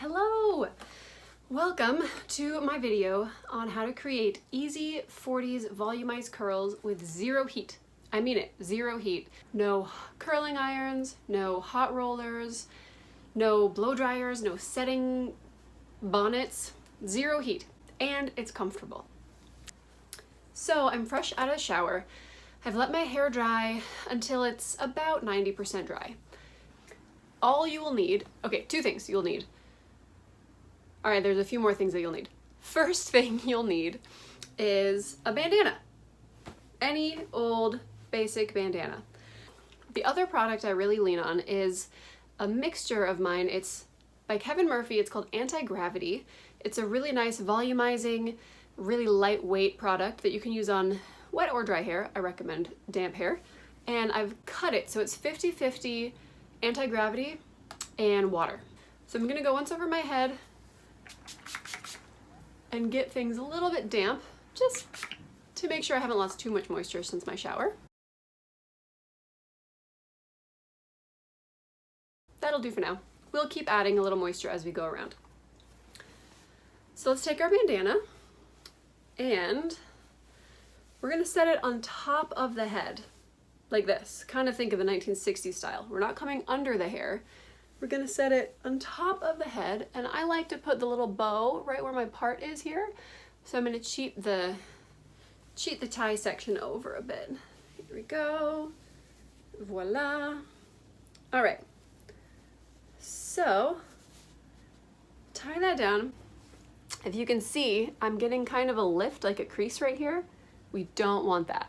Hello! Welcome to my video on how to create easy 40s volumized curls with zero heat. I mean it, zero heat. No curling irons, no hot rollers, no blow dryers, no setting bonnets, zero heat. And it's comfortable. So I'm fresh out of the shower. I've let my hair dry until it's about 90% dry. All you will need, okay, two things you'll need. All right, there's a few more things that you'll need. First thing you'll need is a bandana. Any old basic bandana. The other product I really lean on is a mixture of mine. It's by Kevin Murphy. It's called Anti-Gravity. It's a really nice volumizing, really lightweight product that you can use on wet or dry hair. I recommend damp hair. And I've cut it so it's 50-50 anti-gravity and water. So I'm gonna go once over my head and get things a little bit damp, just to make sure I haven't lost too much moisture since my shower. That'll do for now. We'll keep adding a little moisture as we go around. So let's take our bandana and we're gonna set it on top of the head, like this. Kind of think of the 1960s style. We're not coming under the hair. We're gonna set it on top of the head, and I like to put the little bow right where my part is here. So I'm gonna cheat the tie section over a bit. Here we go. Voila. All right. So tie that down. If you can see, I'm getting kind of a lift, like a crease right here. We don't want that.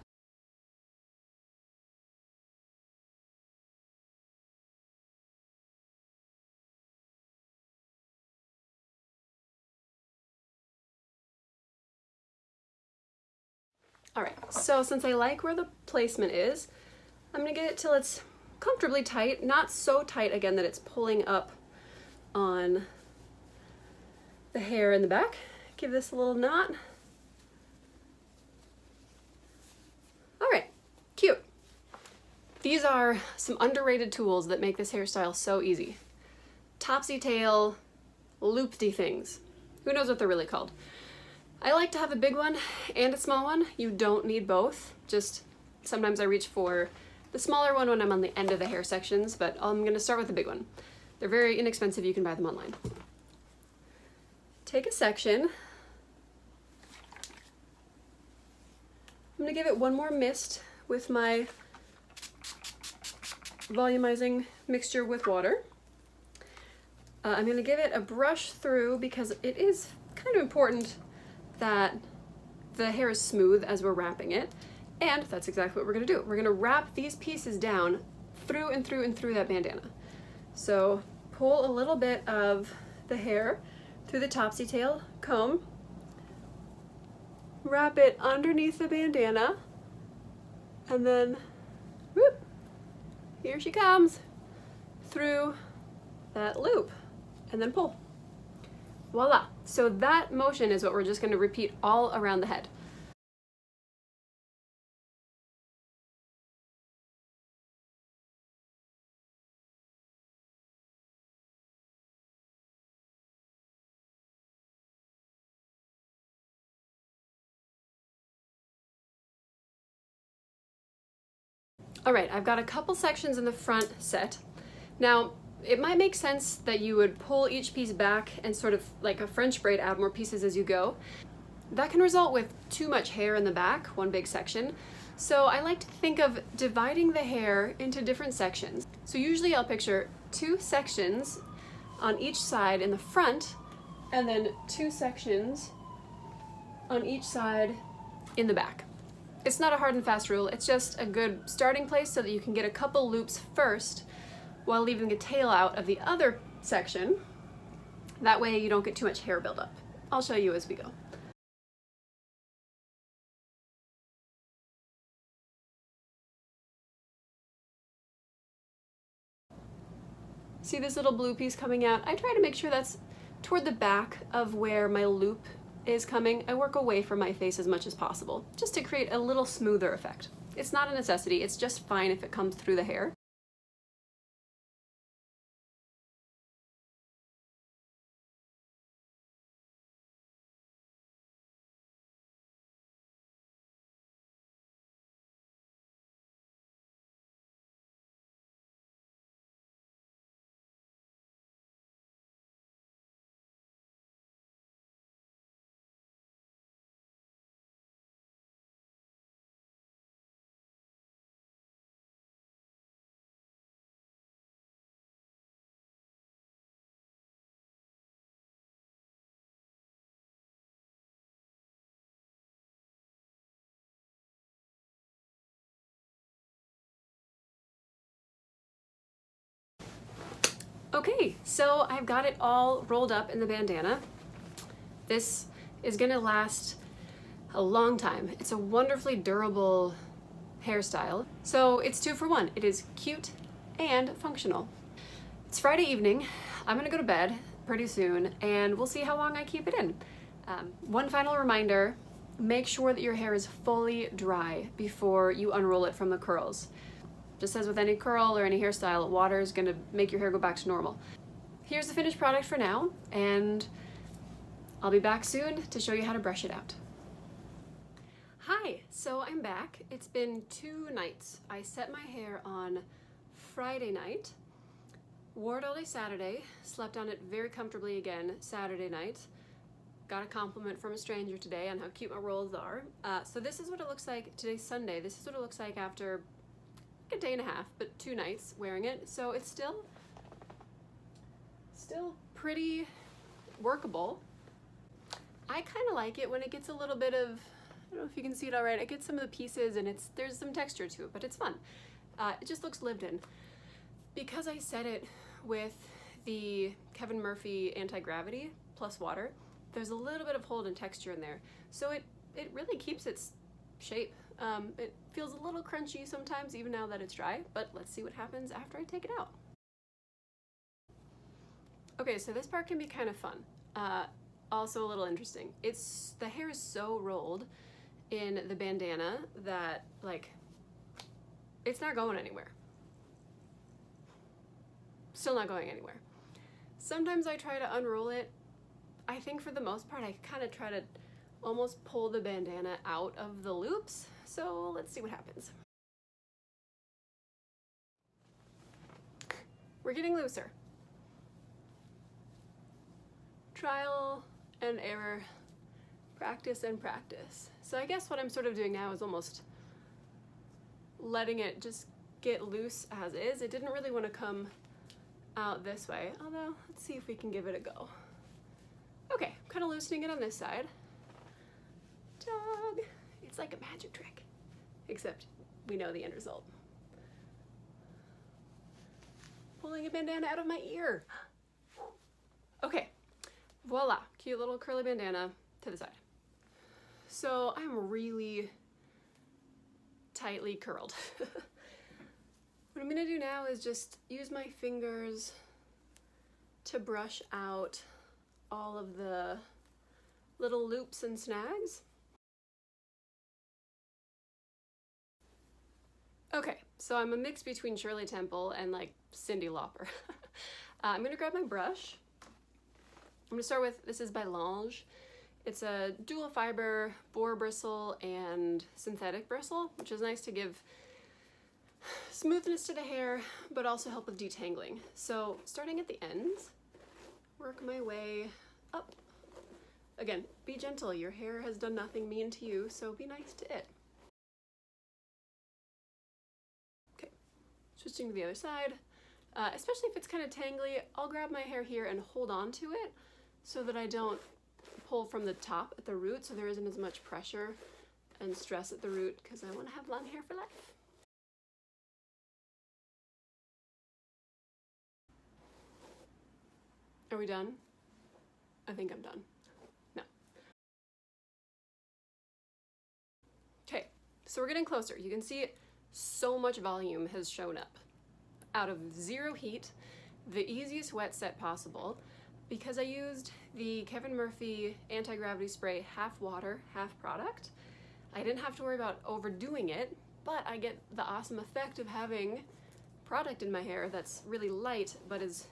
All right, so since I like where the placement is, I'm gonna get it till it's comfortably tight, not so tight again that it's pulling up on the hair in the back. Give this a little knot. All right, cute. These are some underrated tools that make this hairstyle so easy. Topsy tail, loopty things. Who knows what they're really called? I like to have a big one and a small one. You don't need both. Just sometimes I reach for the smaller one when I'm on the end of the hair sections, but I'm gonna start with the big one. They're very inexpensive. You can buy them online. Take a section. I'm gonna give it one more mist with my volumizing mixture with water. I'm gonna give it a brush through because it is kind of important that the hair is smooth as we're wrapping it, and that's exactly what we're gonna do. We're gonna wrap these pieces down through and through and through that bandana. So pull a little bit of the hair through the topsy tail comb, wrap it underneath the bandana, and then whoop, here she comes through that loop, and then pull. Voila. So that motion is what we're just going to repeat all around the head. All right, I've got a couple sections in the front set. Now, it might make sense that you would pull each piece back and sort of like a French braid, add more pieces as you go. That can result with too much hair in the back, one big section. So I like to think of dividing the hair into different sections. So usually I'll picture two sections on each side in the front, and then two sections on each side in the back. It's not a hard and fast rule, it's just a good starting place so that you can get a couple loops first while leaving the tail out of the other section. That way you don't get too much hair buildup. I'll show you as we go. See this little blue piece coming out? I try to make sure that's toward the back of where my loop is coming. I work away from my face as much as possible, just to create a little smoother effect. It's not a necessity, it's just fine if it comes through the hair. Okay, so I've got it all rolled up in the bandana. This is gonna last a long time. It's a wonderfully durable hairstyle. So it's 2 for 1. It is cute and functional. It's Friday evening. I'm gonna go to bed pretty soon and we'll see how long I keep it in. One final reminder, make sure that your hair is fully dry before you unroll it from the curls. Just as with any curl or any hairstyle, water is gonna make your hair go back to normal. Here's the finished product for now, and I'll be back soon to show you how to brush it out. Hi, so I'm back. It's been 2 nights. I set my hair on Friday night, wore it all day Saturday, slept on it very comfortably again Saturday night. Got a compliment from a stranger today on how cute my rolls are. So this is what it looks like. Today's Sunday. This is what it looks like after a day and a half, but 2 nights wearing it. So it's still pretty workable. I kind of like it when it gets a little bit of, I don't know if you can see it all right, it gets some of the pieces and there's some texture to it, but it's fun. It just looks lived in. Because I set it with the Kevin Murphy anti-gravity plus water, there's a little bit of hold and texture in there. So it really keeps its shape. It feels a little crunchy sometimes, even now that it's dry, but let's see what happens after I take it out. Okay, so this part can be kind of fun. Also a little interesting. The hair is so rolled in the bandana that, like, it's not going anywhere. Still not going anywhere. Sometimes I try to unroll it. I think for the most part, I kind of try to almost pull the bandana out of the loops. So let's see what happens. We're getting looser. Trial and error, practice and practice. So I guess what I'm sort of doing now is almost letting it just get loose as is. It didn't really want to come out this way, although let's see if we can give it a go. Okay, I'm kind of loosening it on this side. Dog. It's like a magic trick, except we know the end result. Pulling a bandana out of my ear. Okay, voila, cute little curly bandana to the side. So I'm really tightly curled. What I'm gonna do now is just use my fingers to brush out all of the little loops and snags. Okay, so I'm a mix between Shirley Temple and like Cyndi Lauper. I'm gonna grab my brush. I'm gonna start with, this is by Lange. It's a dual fiber boar bristle and synthetic bristle, which is nice to give smoothness to the hair, but also help with detangling. So starting at the ends, work my way up. Again, be gentle. Your hair has done nothing mean to you, so be nice to it. Okay, switching to the other side. Especially if it's kind of tangly, I'll grab my hair here and hold on to it so that I don't pull from the top at the root, so there isn't as much pressure and stress at the root, because I want to have long hair for life. Are we done? I think I'm done. No. Okay, so we're getting closer. You can see so much volume has shown up. Out of 0 heat, the easiest wet set possible, because I used the Kevin Murphy anti-gravity spray, half water, half product. I didn't have to worry about overdoing it, but I get the awesome effect of having product in my hair that's really light, but is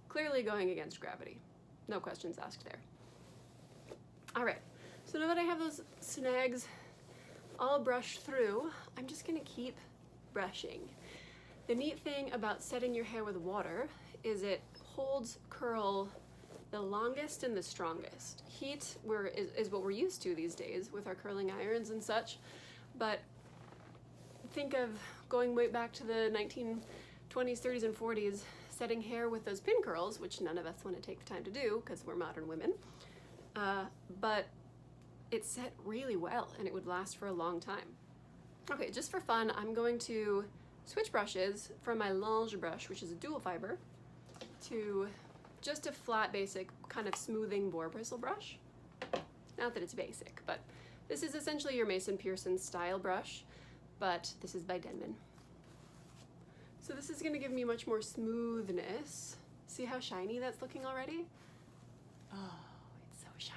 clearly going against gravity. No questions asked there. All right, so now that I have those snags all brushed through, I'm just gonna keep brushing. The neat thing about setting your hair with water is it holds curl the longest and the strongest. Heat is what we're used to these days with our curling irons and such, but think of going way back to the 1920s, 30s, and 40s, setting hair with those pin curls, which none of us want to take the time to do because we're modern women, but it set really well and it would last for a long time. Okay, just for fun, I'm going to switch brushes from my Lange brush, which is a dual fiber, to just a flat, basic kind of smoothing boar bristle brush. Not that it's basic, but this is essentially your Mason Pearson style brush, but this is by Denman. So this is going to give me much more smoothness. See how shiny that's looking already? Oh, it's so shiny.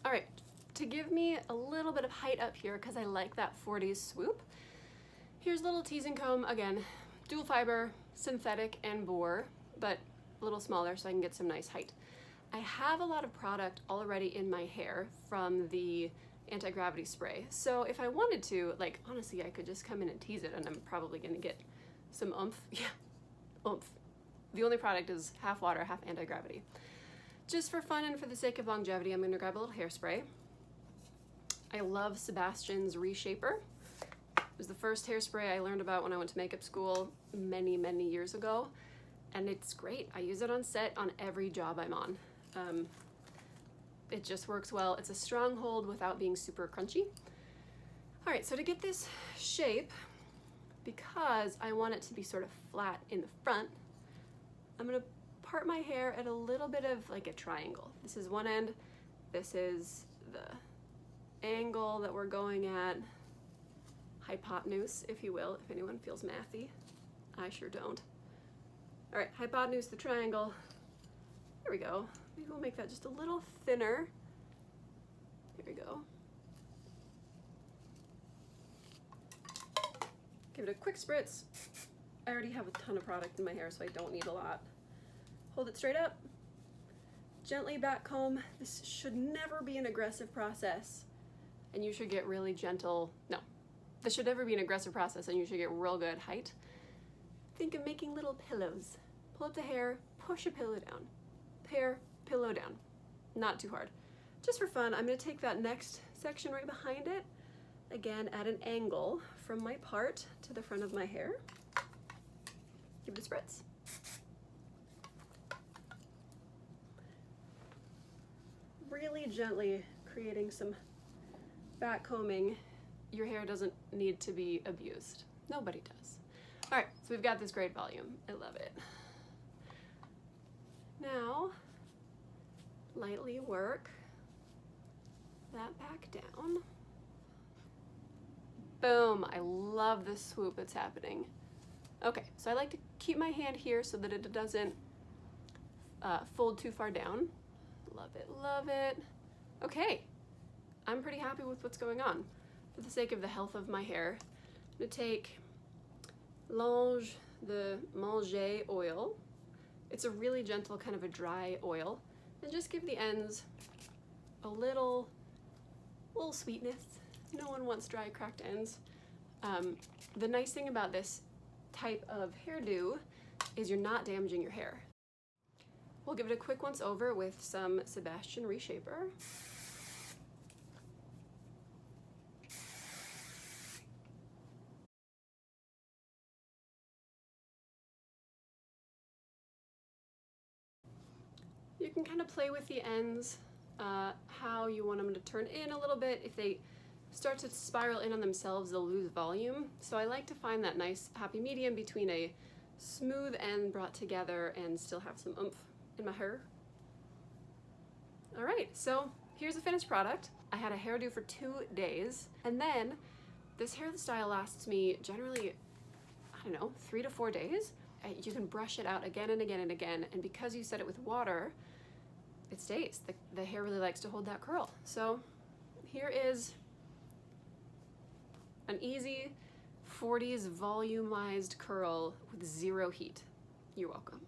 All right, to give me a little bit of height up here, because I like that 40s swoop, here's a little teasing comb. Again, dual fiber, synthetic and boar, but a little smaller so I can get some nice height. I have a lot of product already in my hair from the anti-gravity spray. So if I wanted to, like, honestly, I could just come in and tease it and I'm probably gonna get some oomph. Yeah, oomph. The only product is half water, half anti-gravity. Just for fun and for the sake of longevity, I'm gonna grab a little hairspray. I love Sebastian's Reshaper. It was the first hairspray I learned about when I went to makeup school many, many years ago. And it's great. I use it on set on every job I'm on. It just works well. It's a strong hold without being super crunchy. All right, so to get this shape, because I want it to be sort of flat in the front, I'm gonna part my hair at a little bit of like a triangle. This is one end, this is the angle that we're going at, hypotenuse, if you will, if anyone feels mathy. I sure don't. All right, hypotenuse the triangle. There we go. Maybe we'll make that just a little thinner. There we go. Give it a quick spritz. I already have a ton of product in my hair, so I don't need a lot. Hold it straight up, gently back comb. This should never be an aggressive process, and you should get really gentle. No, this should never be an aggressive process, and you should get real good height. Think of making little pillows. Pull up the hair, push a pillow down. Hair, pillow down. Not too hard. Just for fun, I'm gonna take that next section right behind it, again at an angle from my part to the front of my hair. Give it a spritz. Really gently creating some back combing. Your hair doesn't need to be abused. Nobody does. All right, so we've got this great volume. I love it. Now, lightly work that back down. Boom, I love this swoop that's happening. Okay, so I like to keep my hand here so that it doesn't fold too far down. Love it, love it. Okay, I'm pretty happy with what's going on. For the sake of the health of my hair, I'm gonna take Lange the Manger oil. It's a really gentle kind of a dry oil, and just give the ends a little sweetness. No one wants dry, cracked ends. The nice thing about this type of hairdo is you're not damaging your hair. We'll give it a quick once over with some Sebastian Reshaper. You can kind of play with the ends, how you want them to turn in a little bit. If they start to spiral in on themselves, they'll lose volume. So I like to find that nice happy medium between a smooth end brought together and still have some oomph in my hair. All right, so here's the finished product. I had a hairdo for 2 days, and then this hairstyle lasts me generally, I don't know, 3 to 4 days. You can brush it out again and again and again, and because you set it with water, it stays. The hair really likes to hold that curl. So here is an easy 40s volumized curl with 0 heat. You're welcome.